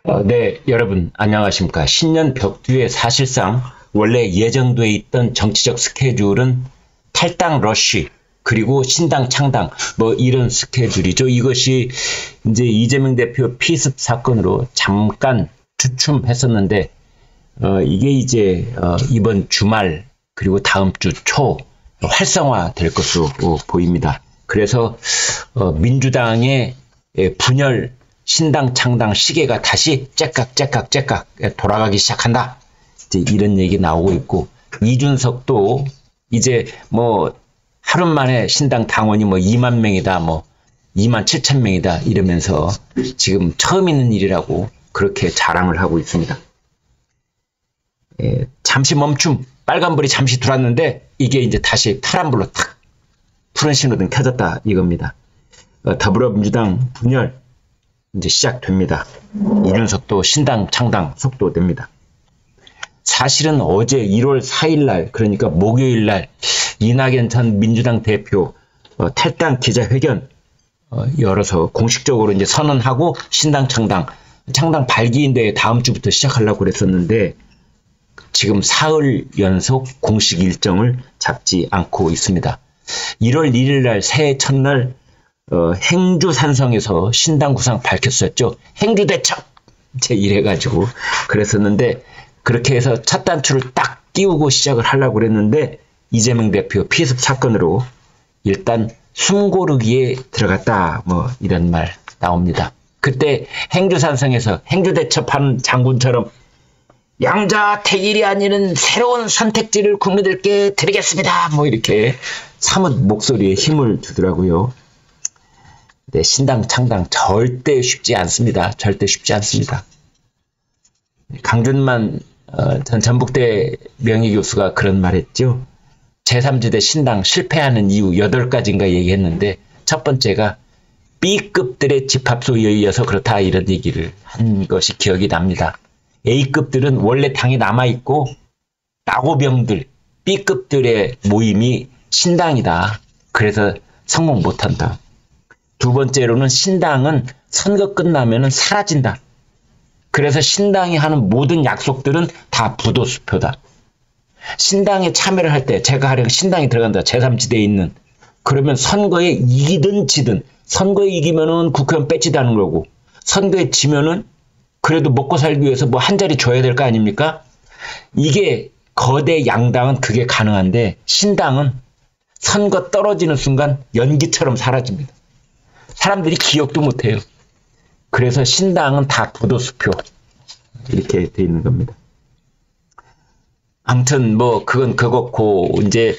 네, 여러분 안녕하십니까. 신년 벽두에 사실상 원래 예정돼 있던 정치적 스케줄은 탈당 러쉬 그리고 신당 창당 뭐 이런 스케줄이죠. 이것이 이제 이재명 대표 피습 사건으로 잠깐 주춤했었는데 이게 이제 이번 주말 그리고 다음 주 초 활성화 될 것으로 보입니다. 그래서 민주당의 분열 신당 창당 시계가 다시 째깍 돌아가기 시작한다. 이제 이런 얘기 나오고 있고, 이준석도 이제 뭐 하루 만에 신당 당원이 뭐 2만 명이다, 뭐 2만 7천 명이다 이러면서 지금 처음 있는 일이라고 그렇게 자랑을 하고 있습니다. 잠시 멈춤, 빨간불이 잠시 들어왔는데 이게 이제 다시 파란불로 탁 푸른 신호등 켜졌다 이겁니다. 더불어민주당 분열 이제 시작됩니다. 이준석도 신당 창당 속도됩니다. 사실은 어제 1월 4일 날, 그러니까 목요일 날 이낙연 전 민주당 대표 탈당 기자회견 열어서 공식적으로 이제 선언하고 신당 창당 발기인데 다음 주부터 시작하려고 그랬었는데 지금 사흘 연속 공식 일정을 잡지 않고 있습니다. 1월 1일 날 새해 첫날 행주산성에서 신당 구상 밝혔었죠. 행주대첩! 이래가지고 그랬었는데 그렇게 해서 첫 단추를 딱 끼우고 시작을 하려고 그랬는데 이재명 대표 피습 사건으로 일단 숨고르기에 들어갔다 뭐 이런 말 나옵니다. 그때 행주산성에서 행주대첩하는 장군처럼 양자택일이 아니는 새로운 선택지를 국민들께 드리겠습니다. 뭐 이렇게 사뭇 목소리에 힘을 주더라고요. 네, 신당 창당 절대 쉽지 않습니다. 절대 쉽지 않습니다. 강준만 전 전북대 명예교수가 그런 말했죠. 제3지대 신당 실패하는 이유 8가지인가 얘기했는데 첫 번째가 B급들의 집합소에 의해서 그렇다 이런 얘기를 한 것이 기억이 납니다. A급들은 원래 당이 남아있고 나고병들 B급들의 모임이 신당이다. 그래서 성공 못한다. 두 번째로는 신당은 선거 끝나면 사라진다. 그래서 신당이 하는 모든 약속들은 다 부도수표다. 신당에 참여를 할 때 제가 하령 신당에 들어간다. 제3지대에 있는. 그러면 선거에 이기든 지든 선거에 이기면은 국회의원 뺏지다는 거고 선거에 지면은 그래도 먹고 살기 위해서 뭐 한 자리 줘야 될 거 아닙니까? 이게 거대 양당은 그게 가능한데 신당은 선거 떨어지는 순간 연기처럼 사라집니다. 사람들이 기억도 못해요. 그래서 신당은 다 부도수표 이렇게 돼 있는 겁니다. 아무튼 뭐 그건 그렇고 이제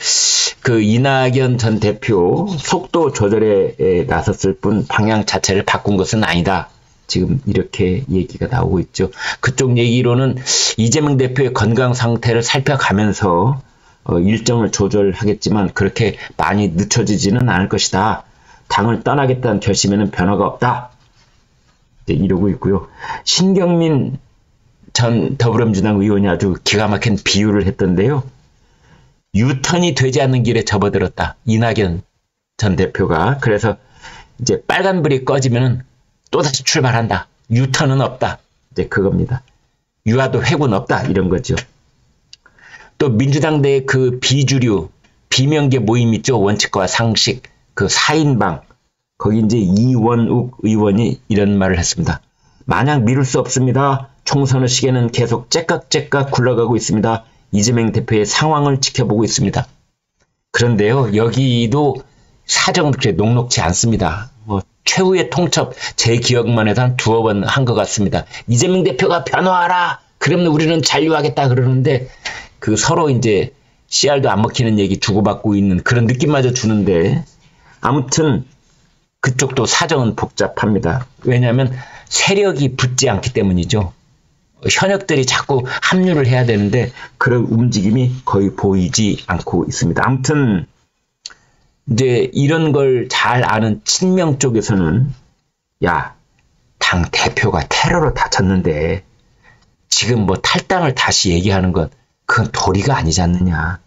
그 이낙연 전 대표 속도 조절에 나섰을 뿐 방향 자체를 바꾼 것은 아니다. 지금 이렇게 얘기가 나오고 있죠. 그쪽 얘기로는 이재명 대표의 건강 상태를 살펴가면서 일정을 조절하겠지만 그렇게 많이 늦춰지지는 않을 것이다. 당을 떠나겠다는 결심에는 변화가 없다. 이러고 있고요. 신경민 전 더불어민주당 의원이 아주 기가 막힌 비유를 했던데요. 유턴이 되지 않는 길에 접어들었다. 이낙연 전 대표가. 그래서 이제 빨간불이 꺼지면은 또다시 출발한다. 유턴은 없다. 이제 그겁니다. 유아도 회군 없다. 이런 거죠. 또 민주당 내 그 비주류, 비명계 모임 있죠. 원칙과 상식, 그 4인방. 거기 이제 이원욱 의원이 이런 말을 했습니다. 마냥 미룰 수 없습니다. 총선의 시계는 계속 째깍째깍 굴러가고 있습니다. 이재명 대표의 상황을 지켜보고 있습니다. 그런데요, 여기도 사정은 그렇게 녹록지 않습니다. 뭐 최후의 통첩, 제 기억만 해도 한 2번 한 것 같습니다. 이재명 대표가 변호하라! 그러면 우리는 잔류하겠다 그러는데 그 서로 이제 씨알도 안 먹히는 얘기 주고받고 있는 그런 느낌마저 주는데 아무튼 그쪽도 사정은 복잡합니다. 왜냐하면 세력이 붙지 않기 때문이죠. 현역들이 자꾸 합류를 해야 되는데 그런 움직임이 거의 보이지 않고 있습니다. 아무튼 이제 이런 걸 잘 아는 친명 쪽에서는 야, 당 대표가 테러로 다쳤는데 지금 뭐 탈당을 다시 얘기하는 건 그건 도리가 아니지 않느냐.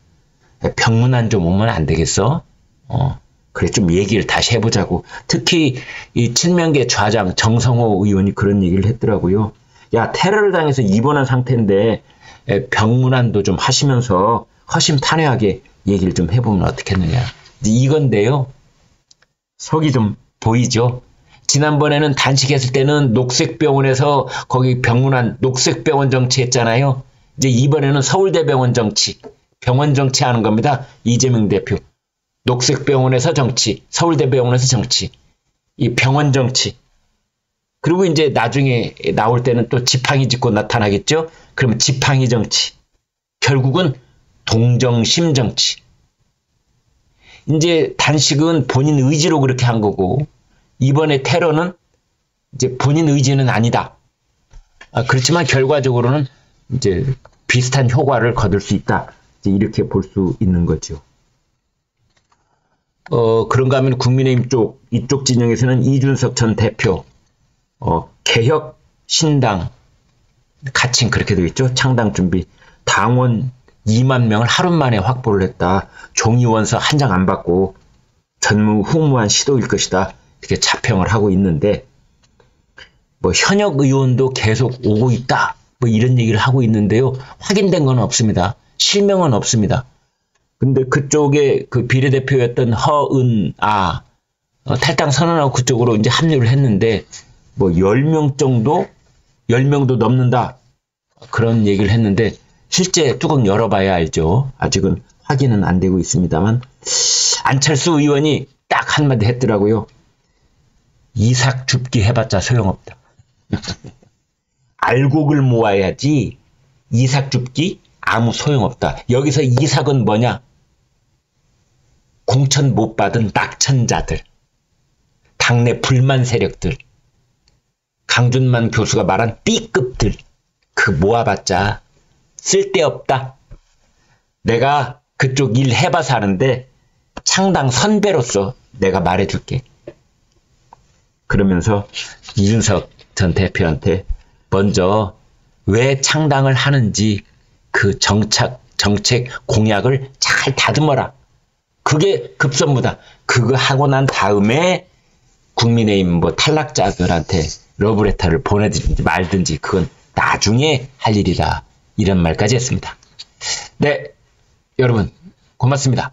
병문안 좀 오면 안 되겠어? 그래 좀 얘기를 다시 해보자고. 특히 이 친명계 좌장 정성호 의원이 그런 얘기를 했더라고요. 야, 테러를 당해서 입원한 상태인데 병문안도 좀 하시면서 허심탄회하게 얘기를 좀 해보면 어떻겠느냐. 이건데요. 속이 좀 보이죠? 지난번에는 단식했을 때는 녹색병원에서 거기 병문안 녹색병원 정치 했잖아요. 이제 이번에는 서울대병원 정치, 병원 정치 하는 겁니다. 이재명 대표. 녹색병원에서 정치, 서울대병원에서 정치, 이 병원 정치. 그리고 이제 나중에 나올 때는 또 지팡이 짚고 나타나겠죠? 그러면 지팡이 정치. 결국은 동정심 정치. 이제 단식은 본인 의지로 그렇게 한 거고, 이번에 테러는 이제 본인 의지는 아니다. 그렇지만 결과적으로는 이제 비슷한 효과를 거둘 수 있다. 이제 이렇게 볼 수 있는 거죠. 그런가 하면 국민의힘 이쪽 진영에서는 이준석 전 대표, 개혁, 신당, 가칭 그렇게 되어 있죠. 창당 준비. 당원 2만 명을 하루 만에 확보를 했다. 종이원서 한 장 안 받고 전무후무한 시도일 것이다. 이렇게 자평을 하고 있는데, 뭐 현역 의원도 계속 오고 있다. 뭐 이런 얘기를 하고 있는데요. 확인된 건 없습니다. 실명은 없습니다. 근데 그쪽에 그 비례대표였던 허은아, 탈당 선언하고 그쪽으로 이제 합류를 했는데, 뭐 10명 정도? 10명도 넘는다. 그런 얘기를 했는데, 실제 뚜껑 열어봐야 알죠. 아직은 확인은 안 되고 있습니다만, 안철수 의원이 딱 한마디 했더라고요. 이삭 줍기 해봤자 소용없다. 알곡을 모아야지 이삭 줍기 아무 소용없다. 여기서 이삭은 뭐냐? 공천 못 받은 낙천자들, 당내 불만 세력들, 강준만 교수가 말한 B급들, 그 모아봤자 쓸데없다. 내가 그쪽 일 해봐서 하는데 창당 선배로서 내가 말해줄게. 그러면서 이준석 전 대표한테 먼저 왜 창당을 하는지 그 정책 공약을 잘 다듬어라. 그게 급선무다. 그거 하고 난 다음에 국민의힘 뭐 탈락자들한테 러브레터를 보내드리든지 말든지 그건 나중에 할 일이다. 이런 말까지 했습니다. 네, 여러분 고맙습니다.